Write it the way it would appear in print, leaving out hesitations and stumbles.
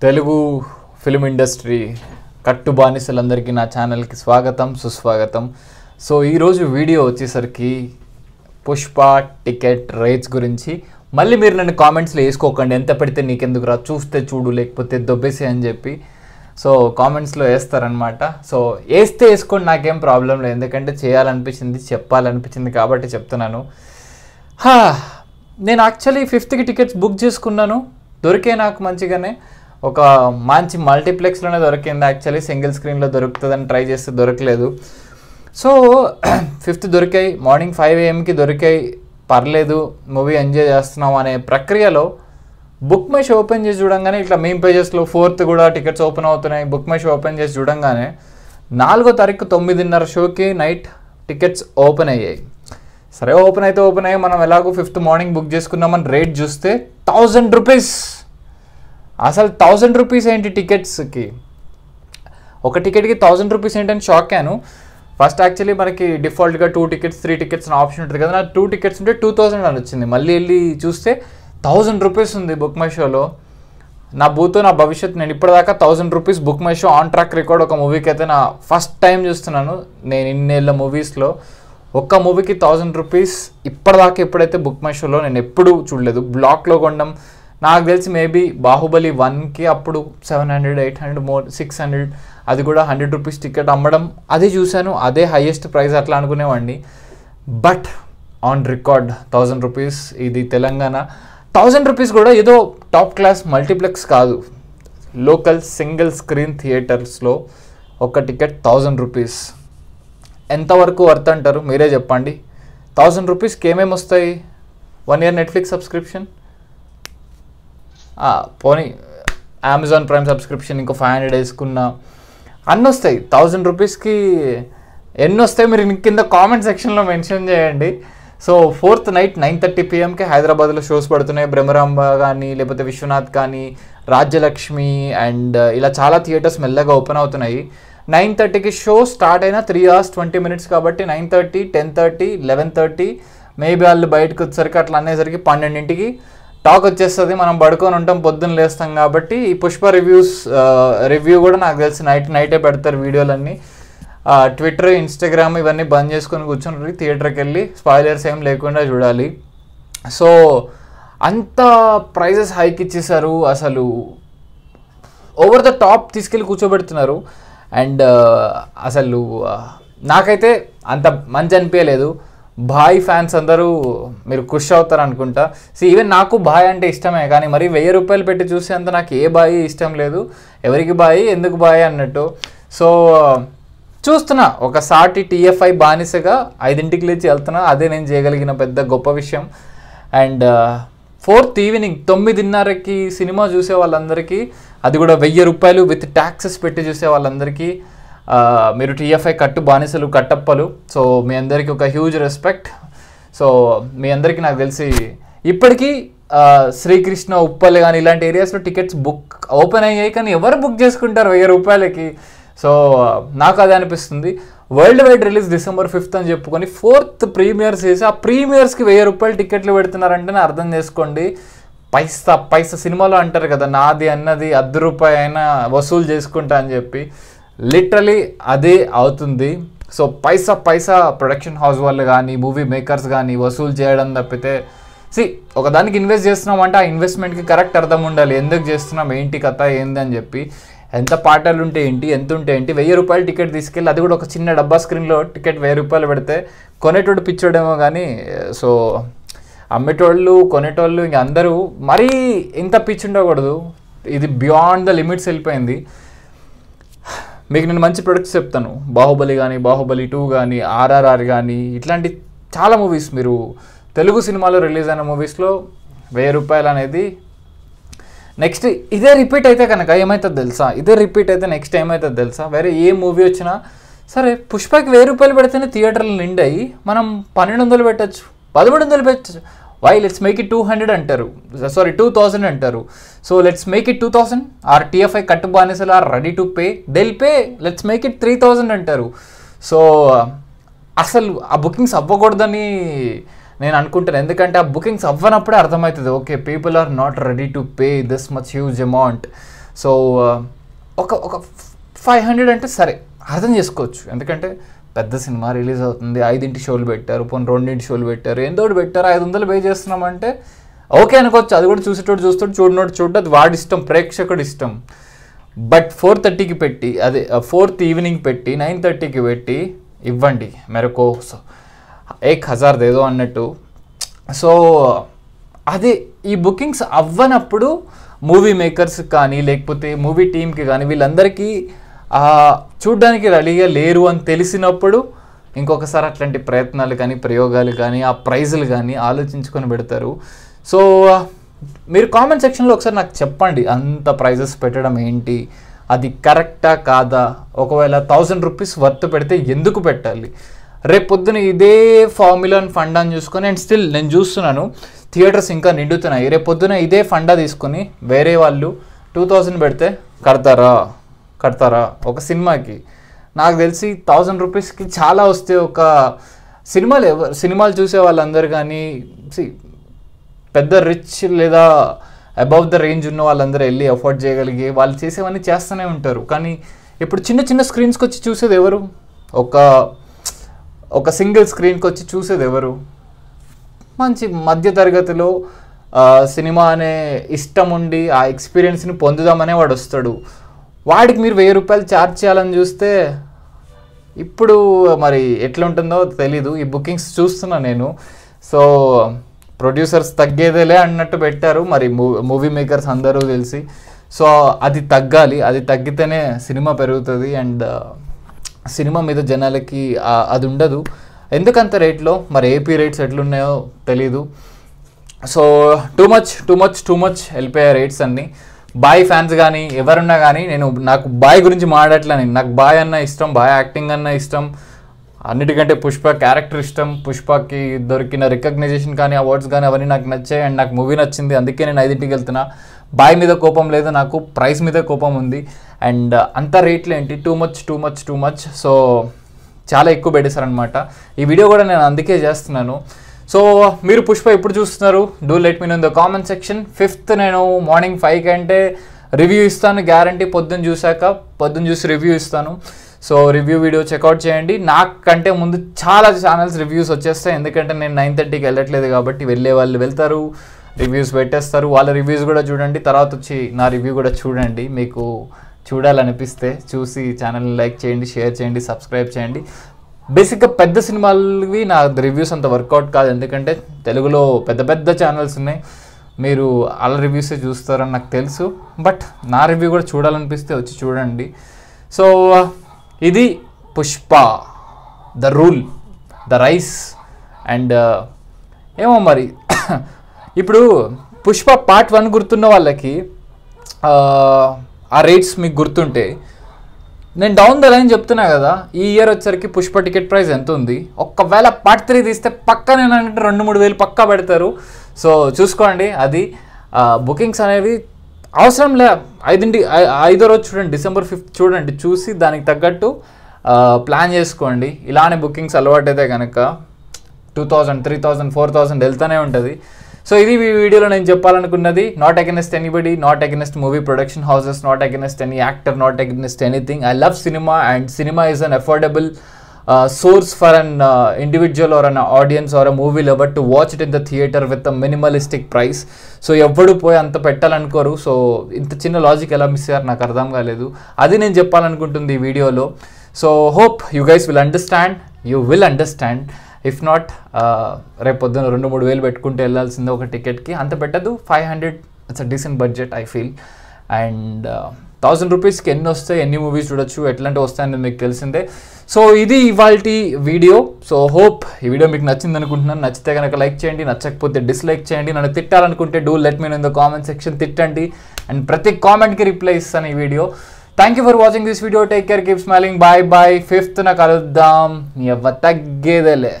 Telugu film industry కట్టు బానిసలందరికీ నా ఛానల్కి స్వాగతం సుస్వాగతం. సో ఈరోజు వీడియో వచ్చేసరికి పుష్ప టికెట్ రేట్స్ గురించి. మళ్ళీ మీరు నన్ను కామెంట్స్లో వేసుకోకండి, ఎంత పెడితే నీకెందుకు రా, చూస్తే చూడు లేకపోతే దొబ్బేసి అని చెప్పి. సో కామెంట్స్లో వేస్తారనమాట. సో వేసుకోండి, నాకేం ప్రాబ్లం లేదు, ఎందుకంటే చేయాలనిపించింది చెప్పాలనిపించింది కాబట్టి చెప్తున్నాను. నేను యాక్చువల్లీ 5th టికెట్స్ బుక్ చేసుకున్నాను, దొరికే నాకు మంచిగానే. ఒక మంచి మల్టీప్లెక్స్లోనే దొరికింది. యాక్చువల్లీ సింగిల్ స్క్రీన్లో దొరుకుతుందని ట్రై చేస్తే దొరకలేదు. సో 5th దొరికాయి, మార్నింగ్ 5 AM దొరికాయి, పర్లేదు మూవీ ఎంజాయ్ చేస్తున్నాం అనే ప్రక్రియలో బుక్ మై షో ఓపెన్ చేసి చూడంగానే ఇట్లా మెయిన్ పేజెస్లో 4th కూడా టికెట్స్ ఓపెన్ అవుతున్నాయి. బుక్ మై షో ఓపెన్ చేసి చూడంగానే 4వ తారీఖు 9:30 షోకి నైట్ టికెట్స్ ఓపెన్ అయ్యాయి. సరే ఓపెన్ అయితే ఓపెన్ అయ్యాయి, మనం ఎలాగో 5th మార్నింగ్ బుక్ చేసుకున్నామని రేట్ చూస్తే 1000 రూపీస్. అసలు 1000 రూపీస్ ఏంటి టికెట్స్కి? ఒక టికెట్కి 1000 రూపీస్ ఏంటని షాక్ అయ్యాను. ఫస్ట్ యాక్చువల్లీ మనకి డిఫాల్ట్గా 2 టికెట్స్ 3 టికెట్స్ అని ఆప్షన్ ఉంటుంది కదా, నాకు 2 టికెట్స్ ఉంటే 2000 అని వచ్చింది. మళ్ళీ వెళ్ళి చూస్తే 1000 రూపీస్ ఉంది బుక్ మై షోలో. నా భూతో నా భవిష్యత్తు, నేను ఇప్పటిదాకా 1000 rupees book my show on track record ఒక మూవీకి అయితే నా ఫస్ట్ టైం చూస్తున్నాను. నేను ఇన్నేళ్ళ మూవీస్లో ఒక్క మూవీకి 1000 రూపీస్ ఇప్పటిదాకా ఎప్పుడైతే బుక్ మై షోలో నేను ఎప్పుడూ చూడలేదు. బ్లాక్లో కొనడం నాకు తెలిసి మేబీ బాహుబలి 1కి అప్పుడు 700, 800, మోర్ 600, అది కూడా 100 రూపీస్ టికెట్ అమ్మడం అది చూశాను. అదే హైయెస్ట్ ప్రైస్ అట్లా అనుకునేవాడిని. But on record 1000 rupees. ఇది తెలంగాణ. 1000 రూపీస్ కూడా ఏదో టాప్ క్లాస్ మల్టీప్లెక్స్ కాదు, లోకల్ సింగిల్ స్క్రీన్ థియేటర్స్లో ఒక టికెట్ 1000 రూపీస్. ఎంతవరకు వర్త్ అంటారు మీరే చెప్పండి. 1000 రూపీస్కి ఏమేమి వస్తాయి? 1 year నెట్ఫ్లిక్స్ సబ్స్క్రిప్షన్, పోనీ అమెజాన్ ప్రైమ్ సబ్స్క్రిప్షన్ ఇంకో 500 వేసుకున్నా అన్నీ వస్తాయి. 1000 రూపీస్కి ఎన్ని వస్తాయి మీరు కింద కామెంట్ సెక్షన్లో మెన్షన్ చేయండి. సో 4th నైట్ 9:30 PM హైదరాబాద్లో షోస్ పడుతున్నాయి. బ్రహ్మరాంబ కానీ లేకపోతే విశ్వనాథ్ కానీ రాజ్యలక్ష్మి అండ్ ఇలా చాలా థియేటర్స్ మెల్లగా ఓపెన్ అవుతున్నాయి. 9:30కి షో స్టార్ట్ అయినా 3 hours 20 minutes కాబట్టి 9:30, 10:30, 11:30 మేబీ వాళ్ళు బయటకు వచ్చేసరికి అట్లా అనేసరికి 12కి టాక్ వచ్చేస్తుంది. మనం పడుకొని ఉంటాం, పొద్దున్న లేస్తాం. కాబట్టి ఈ పుష్ప రివ్యూ కూడా నాకు తెలిసి నైటే పెడతారు వీడియోలన్నీ. ట్విట్టర్, ఇన్స్టాగ్రామ్ ఇవన్నీ బంద్ చేసుకొని కూర్చొని థియేటర్కి వెళ్ళి స్పాయిలర్స్ ఏం లేకుండా చూడాలి. సో అంత ప్రైజెస్ హైక్ ఇచ్చేసారు, అసలు ఓవర్ ద టాప్ తీసుకెళ్ళి కూర్చోబెడుతున్నారు. అండ్ అసలు నాకైతే అంత మంచి అనిపించలేదు. భాయ్ ఫ్యాన్స్ అందరూ మీరు ఖుష్ అవుతారు అనుకుంటా. ఈవెన్ నాకు భాయ్ అంటే ఇష్టమే, కానీ మరి 1000 రూపాయలు పెట్టి చూసేంత నాకు ఏ బాయ్ ఇష్టం లేదు. ఎవరికి బాయ్ ఎందుకు బాయ్ అన్నట్టు. సో చూస్తున్నా ఒక సాటి TFI బానిసగా 5ంటికి లేచి వెళ్తున్నా. అదే నేను చేయగలిగిన పెద్ద గొప్ప విషయం. అండ్ 4th ఈవినింగ్ 9:30కి సినిమా చూసే వాళ్ళందరికీ, అది కూడా 1000 రూపాయలు విత్ ట్యాక్సెస్ పెట్టి చూసే వాళ్ళందరికీ మీరు TFI కట్టు బానిసలు, కట్టప్పలు. సో మీ అందరికీ ఒక హ్యూజ్ రెస్పెక్ట్. సో మీ అందరికీ నాకు తెలిసి ఇప్పటికీ శ్రీకృష్ణ, ఉప్పల్ కానీ ఇలాంటి ఏరియాస్లో టికెట్స్ బుక్ ఓపెన్ అయ్యాయి, కానీ ఎవరు బుక్ చేసుకుంటారు 1000 రూపాయలకి? సో నాకు అదే అనిపిస్తుంది. World wide release December 5th అని చెప్పుకొని 4th ప్రీమియర్స్ చేసి ఆ ప్రీమియర్స్కి 1000 రూపాయలు టికెట్లు పెడుతున్నారంటేనే అర్థం చేసుకోండి. పైసా సినిమాలో అంటారు కదా, నాది అన్నది ₹1 అయినా వసూలు చేసుకుంటా అని చెప్పి, లిటరలీ అదే అవుతుంది. సో పైసా ప్రొడక్షన్ హౌస్ వాళ్ళు కానీ మూవీ మేకర్స్ కానీ వసూలు చేయడం తప్పితే, ఒకదానికి ఇన్వెస్ట్ చేస్తున్నాం అంటే ఆ ఇన్వెస్ట్మెంట్కి కరెక్ట్ అర్థం ఉండాలి. ఎందుకు చేస్తున్నాం, ఏంటి కథ ఏంది అని చెప్పి, ఎంత పాటలు ఉంటే ఏంటి, ఎంత ఉంటే ఏంటి. 1000 రూపాయలు టికెట్ తీసుకెళ్ళి, అది కూడా ఒక చిన్న డబ్బా స్క్రీన్లో టికెట్ 1000 రూపాయలు పెడితే కొనేటోడు పిచ్చోడేమో కానీ, సో అమ్మేటోళ్ళు కొనేటోళ్ళు ఇంక అందరూ మరీ ఇంత పిచ్చి ఉండకూడదు. ఇది బియాండ్ ద లిమిట్స్ వెళ్ళిపోయింది. మీకు నేను మంచి ప్రొడక్ట్స్ చెప్తాను. బాహుబలి కానీ, బాహుబలి 2 కానీ, RRR కానీ, ఇట్లాంటి చాలా మూవీస్ మీరు తెలుగు సినిమాలో రిలీజ్ అయిన మూవీస్లో 1000 రూపాయలు అనేది నెక్స్ట్ ఇదే రిపీట్ అయితే కనుక ఏమవుతుంది తెలుసా? ఇదే రిపీట్ అయితే నెక్స్ట్ ఏమవుతుంది తెలుసా? వేరే ఏ మూవీ వచ్చినా సరే, పుష్పకి 1000 రూపాయలు పెడితేనే థియేటర్లు నిండాయి, మనం 1200 పెట్టచ్చు, 1300 పెట్టచ్చు. వై లెట్స్ మేక్ ఇట్ 200 అంటారు, సారీ 2000 అంటారు. So let's make it 2000. Are TFI కట్టు బానిసలు ఆర్ రెడీ టు పే, డెల్ పే, లెట్స్ మేక్ ఇట్ 3000 అంటారు. సో అసలు ఆ బుకింగ్స్ అవ్వకూడదని నేను అనుకుంటాను. ఎందుకంటే ఆ బుకింగ్స్ అవ్వనప్పుడే అర్థమవుతుంది, okay people are not ready to pay this much huge amount. So ఒక 500 అంటే సరే అర్థం చేసుకోవచ్చు, ఎందుకంటే పెద్ద సినిమా రిలీజ్ అవుతుంది, 5 షోలు పెట్టారు, పోనీ 2 షోలు పెట్టారు, ఎంతోటి పెట్టారు, 500 పే చేస్తున్నామంటే ఓకే అనుకోవచ్చు. అది కూడా చూసేటోడు చూస్తాడు, చూడనోడు చూడదు, అది వాడి ఇష్టం, ప్రేక్షకుడు ఇష్టం. బట్ 4:30కి పెట్టి, అదే 4th ఈవినింగ్ పెట్టి 9:30కి పెట్టి ఇవ్వండి మెరకో 1000 ఏదో అన్నట్టు. సో అదే ఈ బుకింగ్స్ అవ్వనప్పుడు మూవీ మేకర్స్ కానీ లేకపోతే మూవీ టీమ్కి కానీ వీళ్ళందరికీ చూడ్డానికి రెడీగా లేరు అని తెలిసినప్పుడు ఇంకొకసారి అట్లాంటి ప్రయత్నాలు కానీ ప్రయోగాలు కానీ ఆ ప్రైజులు కానీ ఆలోచించుకొని పెడతారు. సో మీరు కామెంట్ సెక్షన్లో ఒకసారి నాకు చెప్పండి, అంత ప్రైజెస్ పెట్టడం ఏంటి, అది కరెక్టా కాదా, ఒకవేళ 1000 రూపీస్ వర్త్ పెడితే ఎందుకు పెట్టాలి, రేపు పొద్దున ఇదే ఫార్ములా ఫండ్ అని చూసుకొని, అండ్ స్టిల్ నేను చూస్తున్నాను థియేటర్స్ ఇంకా నిండుతున్నాయి, రేపు పొద్దున ఇదే ఫండా తీసుకొని వేరే వాళ్ళు 2000 పెడితే కడతారా ఒక సినిమాకి? నాకు తెలిసి 1000 రూపీస్కి చాలా వస్తే ఒక సినిమాలు చూసే వాళ్ళందరూ కానీ పెద్ద రిచ్ లేదా అబవ్ ద రేంజ్ ఉన్న వాళ్ళందరూ వెళ్ళి అఫోర్డ్ చేయగలిగే వాళ్ళు చేసేవన్నీ చేస్తూనే ఉంటారు. కానీ ఇప్పుడు చిన్న స్క్రీన్స్కి వచ్చి చూసేది ఎవరు? ఒక సింగిల్ స్క్రీన్కి వచ్చి చూసేది ఎవరు? మంచి మధ్యతరగతిలో సినిమా అనే ఇష్టం ఉండి ఆ ఎక్స్పీరియన్స్ని పొందుదామనే వాడు వస్తాడు. వాడికి మీరు 1000 రూపాయలు ఛార్జ్ చేయాలని చూస్తే ఇప్పుడు మరి ఎట్లా ఉంటుందో తెలీదు. ఈ బుకింగ్స్ చూస్తున్నా నేను. సో ప్రొడ్యూసర్స్ తగ్గేదేలే అన్నట్టు పెట్టారు, మరి మూవీ మేకర్స్ అందరూ తెలిసి. సో అది తగ్గాలి, అది తగ్గితేనే సినిమా పెరుగుతుంది అండ్ సినిమా మీద జనాలకి అది ఉండదు. ఎందుకంత రేట్లో మరి ఏపీ రేట్స్ ఎట్లున్నాయో తెలీదు. సో టూ మచ్ వెళ్ళిపోయే రేట్స్ అన్నీ. బాయ్ ఫ్యాన్స్ కానీ ఎవరున్నా కానీ నాకు బాయ్ గురించి మాట్లాడట్లే, నాకు బాయ్ అన్న ఇష్టం, బాయ్ యాక్టింగ్ అన్న ఇష్టం, అన్నిటికంటే పుష్ప క్యారెక్టర్ ఇష్టం, పుష్పకి దొరికిన రికగ్నైజేషన్ కానీ అవార్డ్స్ కానీ అవన్నీ నాకు నచ్చాయి అండ్ నాకు మూవీ నచ్చింది, అందుకే నేను 5ంటికి వెళ్తున్నా. బాయ్ మీద కోపం లేదు నాకు, ప్రైస్ మీద కోపం ఉంది. అండ్ అంత రేట్లు ఏంటి, టూ మచ్. సో చాలా ఎక్కువ పెట్టేశారనమాట. ఈ వీడియో కూడా నేను అందుకే చేస్తున్నాను. సో మీరు పుష్ప ఎప్పుడు చూస్తున్నారు? Do let me know in the comment section. 5th నేను మార్నింగ్ 5 కంటే రివ్యూ ఇస్తాను గ్యారంటీ. పొద్దున్న చూసి రివ్యూ ఇస్తాను. సో రివ్యూ వీడియో చెక్అవుట్ చేయండి. నాకంటే ముందు చాలా ఛానల్స్ రివ్యూస్ వచ్చేస్తాయి, ఎందుకంటే నేను 9:30కి వెళ్ళట్లేదు కాబట్టి వెళ్ళే వాళ్ళు వెళ్తారు, రివ్యూస్ పెట్టేస్తారు. వాళ్ళ రివ్యూస్ కూడా చూడండి, తర్వాత వచ్చి నా రివ్యూ కూడా చూడండి. మీకు చూడాలనిపిస్తే చూసి ఛానల్ని లైక్ చేయండి, షేర్ చేయండి, సబ్స్క్రైబ్ చేయండి. బేసిక్గా పెద్ద సినిమాలవి నా రివ్యూస్ అంత వర్కౌట్ కాదు, ఎందుకంటే తెలుగులో పెద్ద ఛానల్స్ ఉన్నాయి, మీరు వాళ్ళ రివ్యూసే చూస్తారని నాకు తెలుసు. బట్ నా రివ్యూ కూడా చూడాలనిపిస్తే వచ్చి చూడండి. సో ఇది Pushpa, the rule, the rice. And ఏమో మరి ఇప్పుడు పుష్ప పార్ట్ 1 గుర్తున్న వాళ్ళకి ఆ రేట్స్ మీకు గుర్తుంటే, నేను డౌన్ ద లైన్ చెప్తున్నా కదా, ఈ ఇయర్ వచ్చరికి పుష్ప టికెట్ ప్రైస్ ఎంత ఉంది. ఒకవేళ పార్ట్ 3 తీస్తే పక్కా నేనంటే 2-3 వేలు పక్కా పెడతారు. సో చూసుకోండి. అది బుకింగ్స్ అనేవి అవసరం లే. 5వ రోజు చూడండి, December 5th చూడండి, చూసి దానికి తగ్గట్టు ప్లాన్ చేసుకోండి. ఇలానే బుకింగ్స్ అలవాటు అయితే కనుక 2000, 3000, 4000 వెళ్తూనే ఉంటుంది. సో ఇది ఈ వీడియోలో నేను చెప్పాలనుకున్నది. Not against anybody, not against movie production houses, not against any actor, not against anything. I love cinema and cinema is an affordable source for an individual or an audience or a movie lover to watch it in the theater with a minimalistic price. So ఎవడు పోయి అంత పెట్టాలనుకోరు. So ఇంత చిన్న logic ఎలా miss అయ్యారు నాకు అర్థం కాలేదు. అది నేను చెప్పాలనుకుంటుంది ఈ వీడియోలో. So hope you guys will understand, you will understand. If not రేపు పొద్దున 2-3 వేలు పెట్టుకుంటే వెళ్ళాల్సిందే ఒక టికెట్కి, అంత పెట్టదు. 500 it's a decent budget I feel. And 1000 రూపీస్కి ఎన్ని వస్తాయి, ఎన్ని మూవీస్ చూడొచ్చు, ఎట్లాంటి వస్తాయని మీకు తెలిసిందే. సో ఇది ఇవాల్టి వీడియో. సో హోప్ ఈ వీడియో మీకు నచ్చింది అనుకుంటున్నాను. నచ్చితే కనుక లైక్ చేయండి, నచ్చకపోతే డిస్లైక్ చేయండి. నన్ను తిట్టాలనుకుంటే do let me know in the comment section, తిట్టండి. అండ్ ప్రతి కామెంట్కి రిప్లై ఇస్తాను ఈ video. Thank you for watching this video. Take care, keep smiling. Bye. 5th కలుద్దాం. ఎవ తగ్గేదేలే.